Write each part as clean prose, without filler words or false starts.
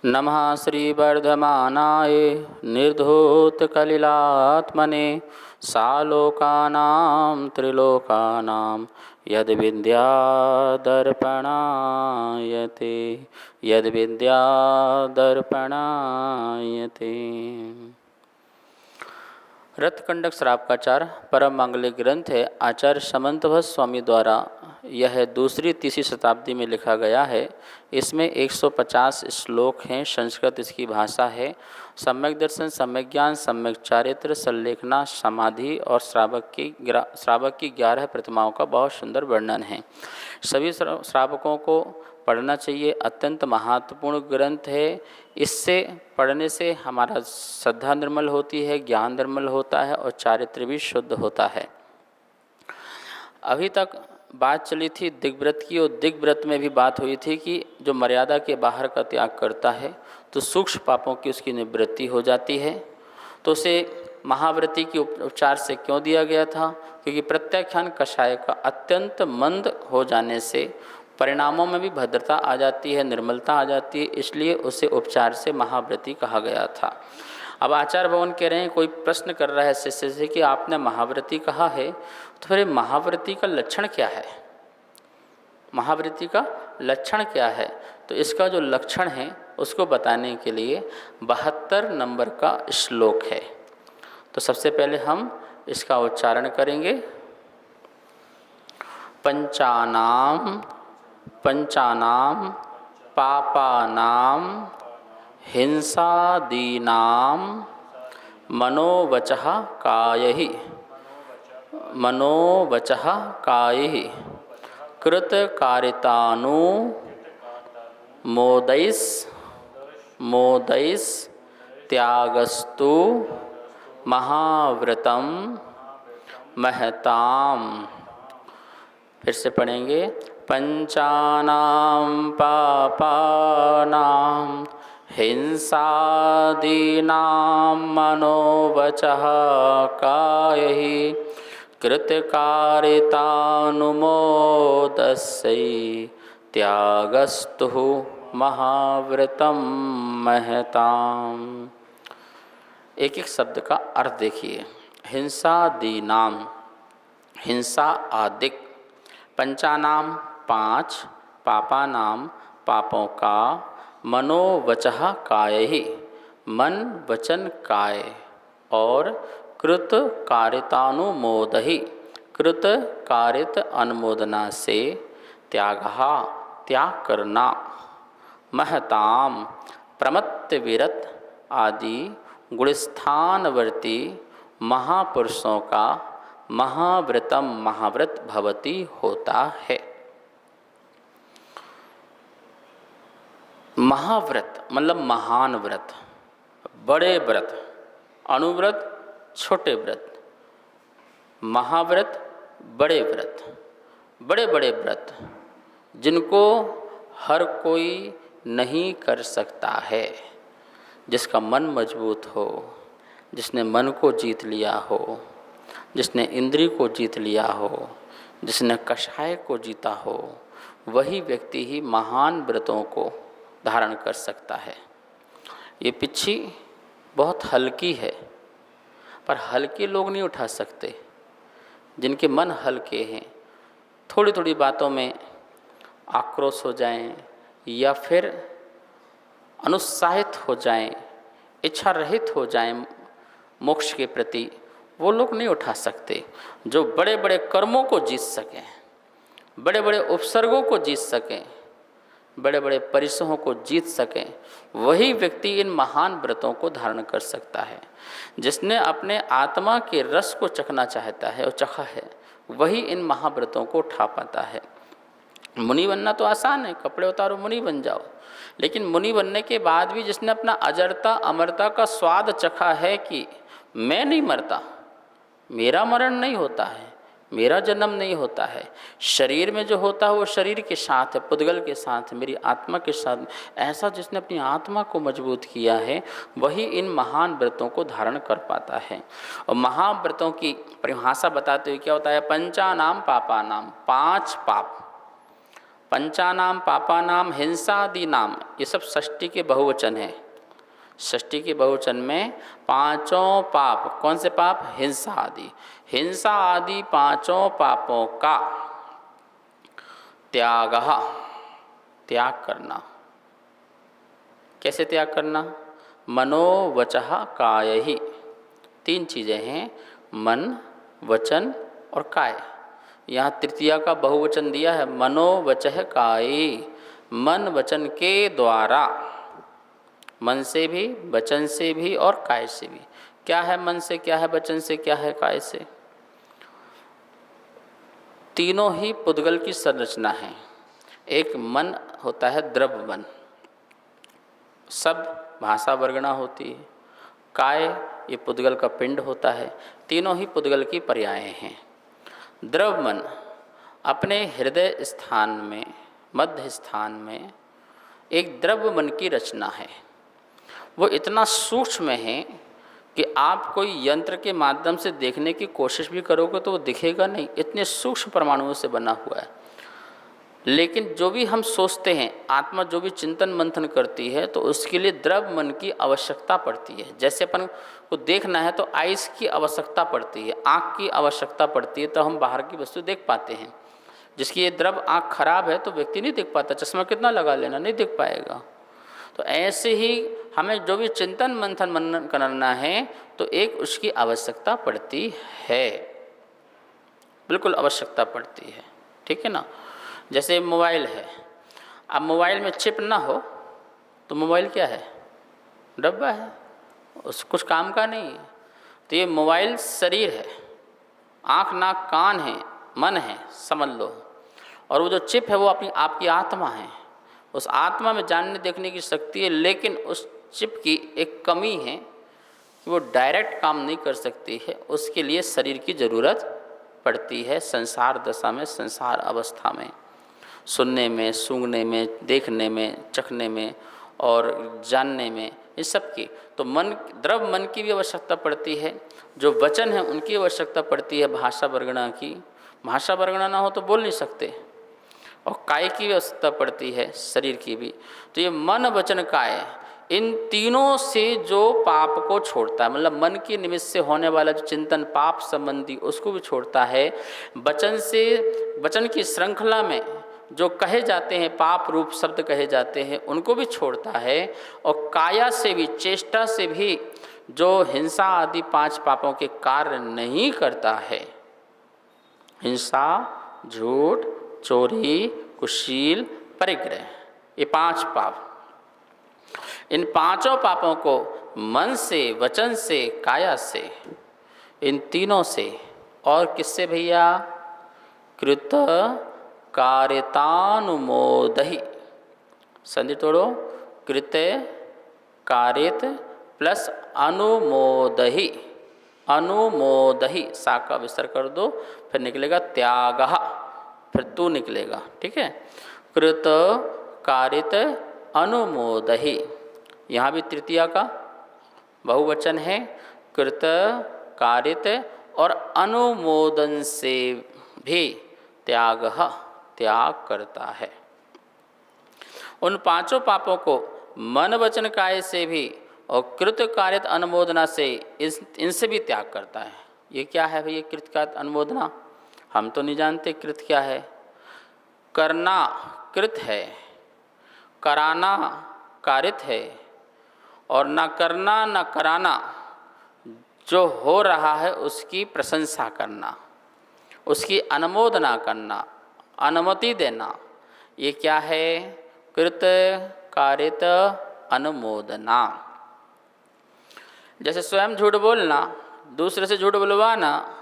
नमः श्रीवर्धमानाय निर्धूतकलिलात्मने सालोकानां त्रिलोकानां यद्विद्यादर्पणायते यद्विद्यादर्पणायते। रत्नकंडक श्रावकाचार परम मांगलिक ग्रंथ है। आचार्य समंतभट्ट स्वामी द्वारा यह दूसरी तीसरी शताब्दी में लिखा गया है। इसमें 150 श्लोक हैं। संस्कृत इसकी भाषा है। सम्यक दर्शन, सम्यक ज्ञान, सम्यक चारित्र, संलेखना, समाधि और श्रावक की 11 प्रतिमाओं का बहुत सुंदर वर्णन है। सभी श्रावकों को पढ़ना चाहिए। अत्यंत महत्वपूर्ण ग्रंथ है। इससे पढ़ने से हमारा श्रद्धा निर्मल होती है, ज्ञान निर्मल होता है और चारित्र भी शुद्ध होता है। अभी तक बात चली थी दिग्व्रत की, और दिग्व्रत में भी बात हुई थी कि जो मर्यादा के बाहर का त्याग करता है तो सूक्ष्म पापों की उसकी निवृत्ति हो जाती है। तो उसे महाव्रती के उपचार से क्यों दिया गया था? क्योंकि प्रत्याख्यान कषाय का अत्यंत मंद हो जाने से परिणामों में भी भद्रता आ जाती है, निर्मलता आ जाती है, इसलिए उसे उपचार से महाव्रती कहा गया था। अब आचार्य भवन कह रहे हैं, कोई प्रश्न कर रहा है शिष्य से कि आपने महाव्रती कहा है, तो फिर महाव्रती का लक्षण क्या है? महाव्रती का लक्षण क्या है? तो इसका जो लक्षण है उसको बताने के लिए 72 नंबर का श्लोक है। तो सबसे पहले हम इसका उच्चारण करेंगे। पंचानाम पापानाम हिंसादीनाम मनोवचः कायैः कृतकारितानु मोदैस् त्यागस्तु महाव्रतम महताम। फिर से पढ़ेंगे। पंचानां पापानां हिंसादीनां मनोवचः कायैः कृतकारितानुमोदस्यै त्यागस्तु महाव्रतम महताम। एक एक शब्द का अर्थ देखिए। हिंसादीनाम, हिंसा आदिक, पंचानाम 5, पापानाम पापों का, मनोवचः कायैः मन वचन काय, और कृत कारितानुमोदहि कृत कारित अनुमोदना से, त्यागः त्याग करना, महताम प्रमत्त विरत आदि गुणस्थानवर्ती महापुरुषों का महाव्रतम महाव्रत भवती होता है। महाव्रत मतलब महान व्रत, बड़े व्रत, अनुव्रत छोटे व्रत, महाव्रत बड़े व्रत, बड़े बड़े व्रत जिनको हर कोई नहीं कर सकता है। जिसका मन मजबूत हो, जिसने मन को जीत लिया हो, जिसने इंद्रिय को जीत लिया हो, जिसने कषाय को जीता हो, वही व्यक्ति ही महान व्रतों को धारण कर सकता है। ये पिच्छी बहुत हल्की है, पर हल्के लोग नहीं उठा सकते। जिनके मन हल्के हैं, थोड़ी थोड़ी बातों में आक्रोश हो जाएं या फिर अनुत्साहित हो जाएं, इच्छा रहित हो जाएं मोक्ष के प्रति, वो लोग नहीं उठा सकते। जो बड़े बड़े कर्मों को जीत सकें, बड़े बड़े उपसर्गों को जीत सकें, बड़े बड़े परिसरों को जीत सकें, वही व्यक्ति इन महान व्रतों को धारण कर सकता है। जिसने अपने आत्मा के रस को चखना चाहता है और चखा है, वही इन महाव्रतों को उठा पाता है। मुनि बनना तो आसान है, कपड़े उतारो मुनि बन जाओ, लेकिन मुनि बनने के बाद भी जिसने अपना अजरता अमरता का स्वाद चखा है कि मैं नहीं मरता, मेरा मरण नहीं होता है, मेरा जन्म नहीं होता है, शरीर में जो होता है वो शरीर के साथ है, पुद्गल के साथ है, मेरी आत्मा के साथ, ऐसा जिसने अपनी आत्मा को मजबूत किया है, वही इन महान व्रतों को धारण कर पाता है। और महाव्रतों की परिभाषा बताते हुए क्या होता है? पंचानाम पापानाम, 5 पाप, पंचानाम पापानाम हिंसादि नाम, ये सब षष्ठी के बहुवचन है। षष्ठी के बहुवचन में पांचों पाप, कौन से पाप? हिंसा आदि। हिंसा आदि पांचों पापों का त्याग, त्याग करना। कैसे त्याग करना? मनोवचः कायहि, तीन चीज़ें हैं, मन, वचन और काय। यहाँ तृतीया का बहुवचन दिया है, मनोवचः कायि, मन वचन के द्वारा, मन से भी, वचन से भी और काय से भी। क्या है मन से, क्या है वचन से, क्या है काय से? तीनों ही पुद्गल की संरचना है। एक मन होता है द्रव्य मन, सब भाषा वर्गणा होती है। काय ये पुद्गल का पिंड होता है। तीनों ही पुद्गल की पर्याय हैं। द्रव्य मन अपने हृदय स्थान में, मध्य स्थान में एक द्रव्य मन की रचना है। वो इतना सूक्ष्म है कि आप कोई यंत्र के माध्यम से देखने की कोशिश भी करोगे तो वो दिखेगा नहीं, इतने सूक्ष्म परमाणुओं से बना हुआ है। लेकिन जो भी हम सोचते हैं, आत्मा जो भी चिंतन मंथन करती है, तो उसके लिए द्रव्य मन की आवश्यकता पड़ती है। जैसे अपन को देखना है तो आइस की आवश्यकता पड़ती है, आँख की आवश्यकता पड़ती है, तो हम बाहर की वस्तु देख पाते हैं। जिसकी ये द्रव्य आँख खराब है तो व्यक्ति नहीं देख पाता, चश्मा कितना लगा लेना, नहीं देख पाएगा। तो ऐसे ही हमें जो भी चिंतन मंथन मनन करना है तो एक उसकी आवश्यकता पड़ती है, बिल्कुल आवश्यकता पड़ती है, ठीक है ना। जैसे मोबाइल है, अब मोबाइल में चिप ना हो तो मोबाइल क्या है? डब्बा है, उस कुछ काम का नहीं है। तो ये मोबाइल शरीर है, आँख नाक कान है, मन है, समझ लो। और वो जो चिप है वो अपनी आपकी आत्मा है। उस आत्मा में जानने देखने की शक्ति है, लेकिन उस चिप की एक कमी है कि वो डायरेक्ट काम नहीं कर सकती है। उसके लिए शरीर की ज़रूरत पड़ती है। संसार दशा में, संसार अवस्था में, सुनने में, सूंघने में, देखने में, चखने में और जानने में, इस सब की तो मन, द्रव्य मन की भी आवश्यकता पड़ती है। जो वचन है उनकी आवश्यकता पड़ती है, भाषा वर्गणा की। भाषा वर्गणा ना हो तो बोल नहीं सकते। और काय की आवश्यकता पड़ती है, शरीर की भी। तो ये मन वचन काय, इन तीनों से जो पाप को छोड़ता है, मतलब मन के निमित्त से होने वाला जो चिंतन पाप संबंधी, उसको भी छोड़ता है। वचन से, वचन की श्रृंखला में जो कहे जाते हैं, पाप रूप शब्द कहे जाते हैं, उनको भी छोड़ता है। और काया से भी, चेष्टा से भी जो हिंसा आदि पांच पापों के कार्य नहीं करता है, हिंसा, झूठ, चोरी, कुशील, परिग्रह, ये पांच पाप, इन पांचों पापों को मन से, वचन से, काया से, इन तीनों से, और किससे भैया? कृत कारितानुमोदहि, संधि तोड़ो, कृत कारित प्लस अनुमोदहि, अनुमोदहि, सा का विस्तार कर दो, फिर निकलेगा त्यागः, फिर तू निकलेगा, ठीक है। कृत कारित अनुमोदहि, यहाँ भी तृतीया का बहुवचन है। कृत कारित और अनुमोदन से भी त्यागः, त्याग करता है। उन पांचों पापों को मन वचन काय से भी और कृत कारित अनुमोदना से, इनसे भी त्याग करता है। ये क्या है भाई? ये कृत कारित अनुमोदना हम तो नहीं जानते कृत क्या है। करना कृत है, कराना कारित है, और न करना न कराना, जो हो रहा है उसकी प्रशंसा करना, उसकी अनुमोदना करना, अनुमति देना, ये क्या है? कृत कारित अनुमोदना। जैसे स्वयं झूठ बोलना, दूसरे से झूठ बुलवाना,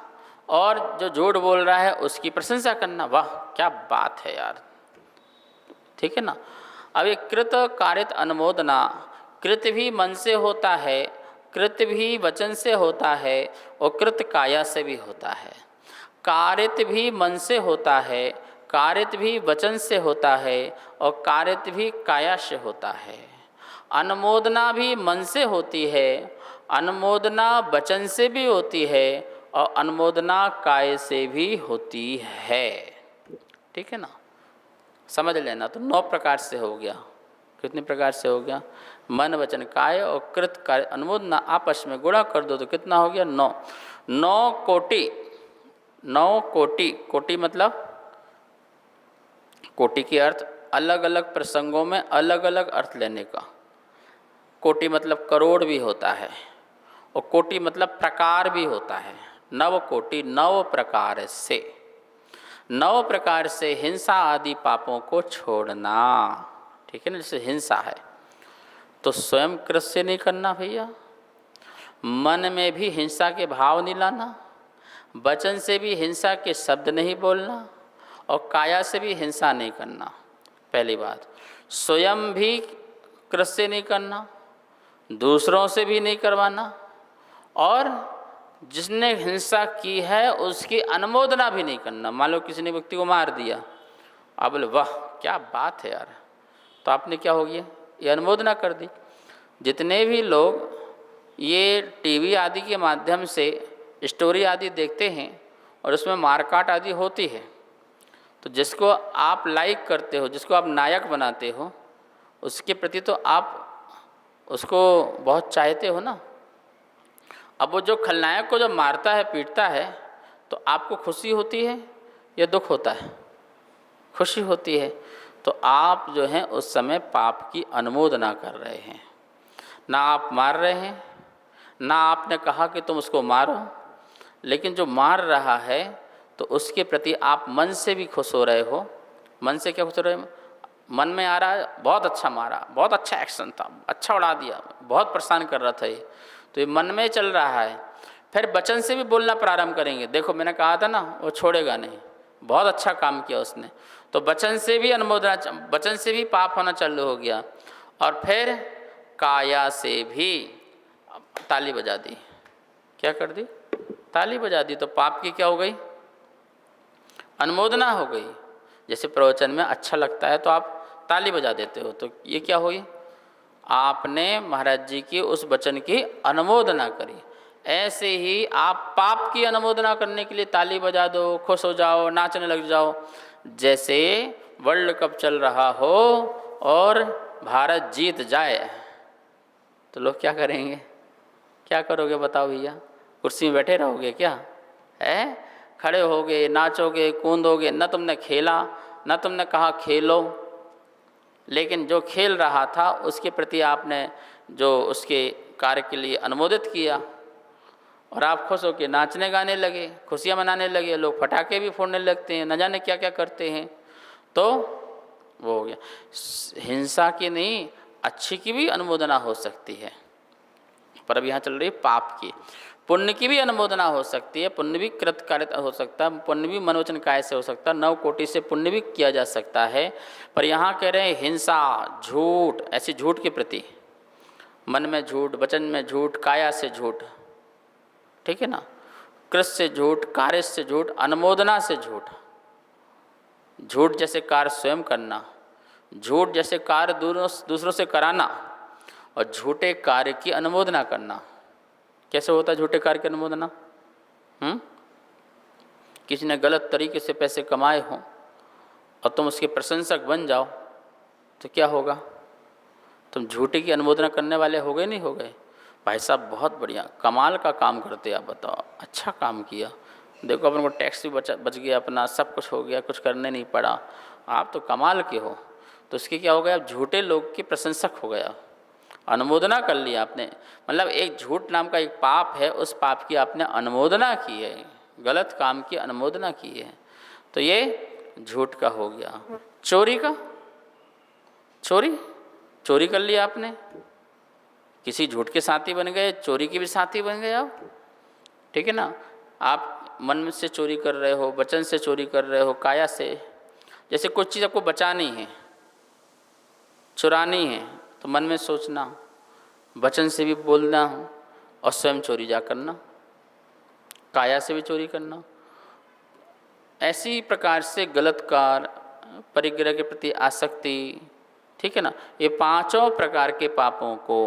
और जो झूठ बोल रहा है उसकी प्रशंसा करना, वाह क्या बात है यार, ठीक है ना। अब ये कृत कारित अनुमोदना, कृत भी मन से होता है, कृत भी वचन से होता है, और कृत काया से भी होता है। कारित भी मन से होता है, कारित भी वचन से होता है, और कारित भी काया से होता है। अनुमोदना भी मन से होती है, अनुमोदना वचन से भी होती है, और अनुमोदना काय से भी होती है, ठीक है ना। समझ लेना। तो 9 प्रकार से हो गया। कितने प्रकार से हो गया? मन वचन काय और कृत कार्य अनुमोदना आपस में गुणा कर दो तो कितना हो गया? 9। 9 कोटि। 9 कोटि। कोटि मतलब कोटि के अर्थ अलग अलग प्रसंगों में अलग अलग अर्थ लेने का। कोटि मतलब करोड़ भी होता है और कोटि मतलब प्रकार भी होता है। 9 कोटि 9 प्रकार से, 9 प्रकार से हिंसा आदि पापों को छोड़ना। ठीक है ना? जैसे हिंसा है तो स्वयं कृत्य नहीं करना भैया, मन में भी हिंसा के भाव नहीं लाना, वचन से भी हिंसा के शब्द नहीं बोलना और काया से भी हिंसा नहीं करना। पहली बात, स्वयं भी कृत्य नहीं करना, दूसरों से भी नहीं करवाना, और जिसने हिंसा की है उसकी अनुमोदना भी नहीं करना। मान लो किसी ने व्यक्ति को मार दिया, आप बोले वाह क्या बात है यार, तो आपने क्या हो गया? ये अनुमोदना कर दी। जितने भी लोग ये टीवी आदि के माध्यम से स्टोरी आदि देखते हैं और उसमें मारकाट आदि होती है, तो जिसको आप लाइक करते हो, जिसको आप नायक बनाते हो, उसके प्रति तो आप उसको बहुत चाहते हो ना। अब वो जो खलनायक को जो मारता है, पीटता है, तो आपको खुशी होती है या दुख होता है? खुशी होती है। तो आप जो हैं उस समय पाप की अनुमोदना कर रहे हैं। ना आप मार रहे हैं, ना आपने कहा कि तुम उसको मारो, लेकिन जो मार रहा है तो उसके प्रति आप मन से भी खुश हो रहे हो। मन से क्या खुश हो रहे हो? मन में आ रहा है बहुत अच्छा मारा, बहुत अच्छा एक्शन था, अच्छा उड़ा दिया, बहुत परेशान कर रहा था ये, तो ये मन में चल रहा है। फिर वचन से भी बोलना प्रारंभ करेंगे, देखो मैंने कहा था ना वो छोड़ेगा नहीं, बहुत अच्छा काम किया उसने, तो वचन से भी अनुमोदना, वचन से भी पाप होना चालू हो गया। और फिर काया से भी ताली बजा दी। क्या कर दी? ताली बजा दी। तो पाप की क्या हो गई? अनुमोदना हो गई। जैसे प्रवचन में अच्छा लगता है तो आप ताली बजा देते हो, तो ये क्या हुई? आपने महाराज जी की उस वचन की अनुमोदना करी। ऐसे ही आप पाप की अनुमोदना करने के लिए ताली बजा दो, खुश हो जाओ, नाचने लग जाओ। जैसे वर्ल्ड कप चल रहा हो और भारत जीत जाए तो लोग क्या करेंगे? क्या करोगे बताओ भैया? कुर्सी में बैठे रहोगे क्या? है खड़े होगे, नाचोगे, कूदोगे। न तुमने खेला, न तुमने कहा खेलो, लेकिन जो खेल रहा था उसके प्रति आपने जो उसके कार्य के लिए अनुमोदित किया और आप खुश होकर नाचने गाने लगे, खुशियाँ मनाने लगे। लोग पटाखे भी फोड़ने लगते हैं, न जाने क्या क्या करते हैं। तो वो हो गया। हिंसा की नहीं, अच्छी की भी अनुमोदना हो सकती है, पर अब यहाँ चल रही है पाप की। पुण्य की भी अनुमोदना हो सकती है, पुण्य भी कृत कार्य हो सकता है, पुण्य भी मनोवचन काय से हो सकता है, 9 कोटि से पुण्य भी किया जा सकता है। पर यहाँ कह रहे हैं हिंसा, झूठ, ऐसी झूठ के प्रति, मन में झूठ, वचन में झूठ, काया से झूठ, ठीक है ना, कृत से झूठ, कार्य से झूठ, अनुमोदना से झूठ। झूठ जैसे कार्य स्वयं करना, झूठ जैसे कार्य दूसरों से कराना, और झूठे कार्य की अनुमोदना करना। कैसे होता है झूठे कार्य की अनुमोदना? किसी ने गलत तरीके से पैसे कमाए हों और तुम उसके प्रशंसक बन जाओ तो क्या होगा? तुम झूठे की अनुमोदना करने वाले हो गए, नहीं हो गए? भाई साहब बहुत बढ़िया, कमाल का काम करते आप, बताओ अच्छा काम किया, देखो अपन को टैक्स भी बच गया, अपना सब कुछ हो गया, कुछ करने नहीं पड़ा, आप तो कमाल के हो। तो उसकी क्या हो गया? आप झूठे लोग के प्रशंसक हो गया, अनुमोदना कर लिया आपने। मतलब एक झूठ नाम का एक पाप है, उस पाप की आपने अनुमोदना की है, गलत काम की अनुमोदना की है, तो ये झूठ का हो गया। चोरी का, चोरी कर लिया आपने, किसी झूठ के साथी बन गए, चोरी के भी साथी बन गए आप, ठीक है ना। आप मन से चोरी कर रहे हो, वचन से चोरी कर रहे हो, काया से। जैसे कुछ चीज़ आपको बचानी है, चुरानी है, तो मन में सोचना, वचन से भी बोलना और स्वयं चोरी जा करना, काया से भी चोरी करना। ऐसी प्रकार से गलत कार्य, परिग्रह के प्रति आसक्ति, ठीक है ना, ये 5 प्रकार के पापों को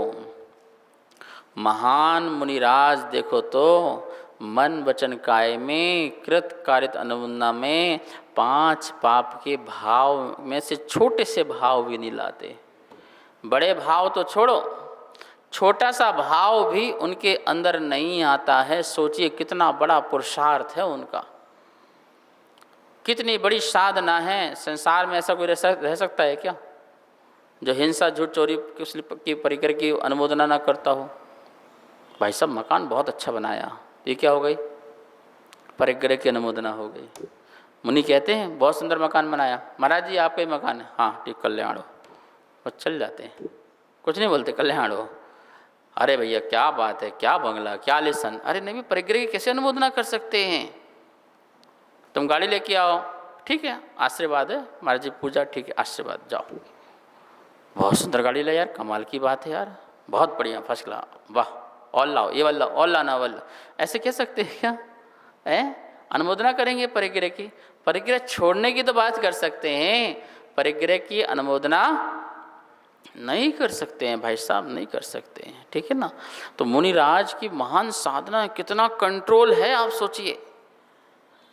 महान मुनिराज देखो तो मन वचन काय में कृत कारित अनुमोदना में 5 पाप के भाव में से छोटे से भाव भी नहीं लाते। बड़े भाव तो छोड़ो, छोटा सा भाव भी उनके अंदर नहीं आता है। सोचिए कितना बड़ा पुरुषार्थ है उनका, कितनी बड़ी साधना है। संसार में ऐसा कोई रह सकता है क्या जो हिंसा, झूठ, चोरी की परिकर की अनुमोदना ना करता हो? भाई साहब मकान बहुत अच्छा बनाया, ये क्या हो गई? परिग्रह की अनुमोदना हो गई। मुनि कहते हैं बहुत सुंदर मकान बनाया, महाराज जी आपका ही मकान है, हाँ ठीक, कल्याण हो, और चल जाते हैं, कुछ नहीं बोलते, कल्याण हो। अरे भैया क्या बात है, क्या बंगला, क्या लिसन। अरे नहीं, परिग्रह की कैसे अनुमोदना कर सकते हैं? तुम गाड़ी लेके आओ, ठीक है, आशीर्वाद है, महाराज जी पूजा, ठीक है, आशीर्वाद, जाओ। बहुत सुंदर गाड़ी ले यार, कमाल की बात है यार, बहुत बढ़िया, फर्स्ट क्लास, वाह, और लाओ, ये वाला और लाना वाला। ऐसे कह सकते हैं क्या? अनुमोदना करेंगे परिग्रह की? परिग्रह छोड़ने की तो बात कर सकते हैं, परिग्रह की अनुमोदना नहीं कर सकते हैं भाई साहब, नहीं कर सकते हैं, ठीक है ना। तो मुनिराज की महान साधना, कितना कंट्रोल है आप सोचिए।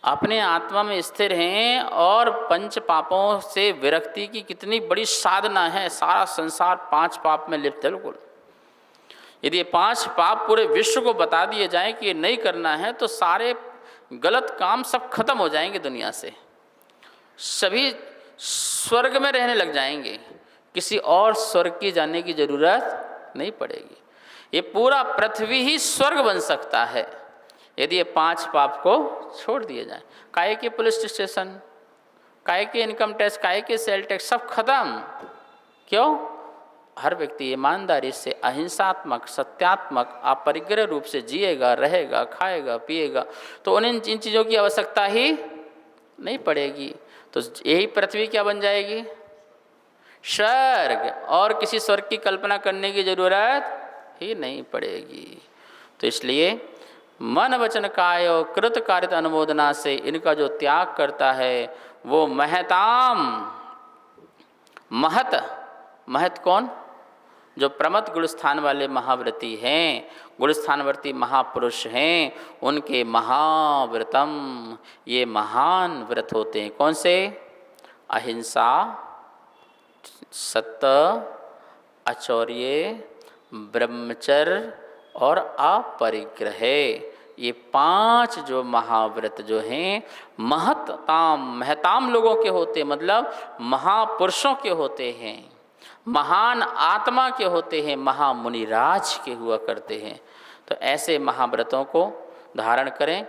अपने आत्मा में स्थिर हैं और पंच पापों से विरक्ति की कितनी बड़ी साधना है। सारा संसार 5 पाप में लिप्त है बिल्कुल। यदि ये 5 पाप पूरे विश्व को बता दिए जाएं कि ये नहीं करना है तो सारे गलत काम सब खत्म हो जाएंगे दुनिया से, सभी स्वर्ग में रहने लग जाएंगे, किसी और स्वर्ग की जाने की जरूरत नहीं पड़ेगी। ये पूरा पृथ्वी ही स्वर्ग बन सकता है यदि ये 5 पाप को छोड़ दिए जाए। काहे के पुलिस स्टेशन, काहे के इनकम टैक्स, काहे के सेल टैक्स, सब खत्म। क्यों? हर व्यक्ति ईमानदारी से, अहिंसात्मक, सत्यात्मक, अपरिग्रह रूप से जिएगा, रहेगा, खाएगा, पिएगा, तो उन्हें इन चीज़ों की आवश्यकता ही नहीं पड़ेगी। तो यही पृथ्वी क्या बन जाएगी? स्वर्ग, और किसी स्वर्ग की कल्पना करने की जरूरत ही नहीं पड़ेगी। तो इसलिए मन वचन काय और कृत कारित अनुमोदना से इनका जो त्याग करता है वो महताम, महत कौन? जो प्रमथ गुणस्थान वाले महाव्रती हैं, गुणस्थानवर्ती महापुरुष हैं, उनके महाव्रतम, ये महान व्रत होते हैं। कौन से? अहिंसा, सत्य, अचौर्य, ब्रह्मचर्य और अपरिग्रह। ये 5 जो महाव्रत जो हैं महताम लोगों के होते, मतलब महापुरुषों के होते हैं, महान आत्मा के होते हैं, महामुनिराज के हुआ करते हैं। तो ऐसे महाव्रतों को धारण करें।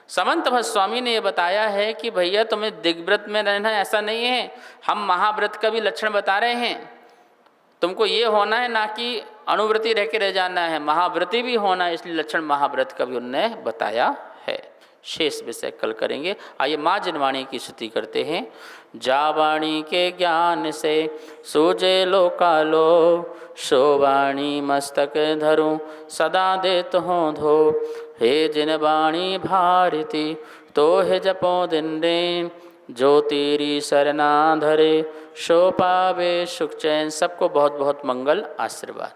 समंत भट्ट स्वामी ने ये बताया है कि भैया तुम्हें दिग्व्रत में रहना है, ऐसा नहीं है। हम महाव्रत का भी लक्षण बता रहे हैं, तुमको ये होना है, ना कि अनुव्रति रह के रह जाना है, महाव्रति भी होना है, इसलिए लक्षण महाव्रत का भी उन्होंने बताया है। शेष विषय कल करेंगे। आइए माँ जिनवाणी की स्तुति करते हैं। जावाणी के ज्ञान से सूझे लोकालो, शोवाणी मस्तक धरूं सदा देत हों धो। हे जिनवाणी भारती तो हे जपो दिन दिन, जो तेरी सरना धरे सो पावे सुख चैन। सबको बहुत बहुत मंगल आशीर्वाद।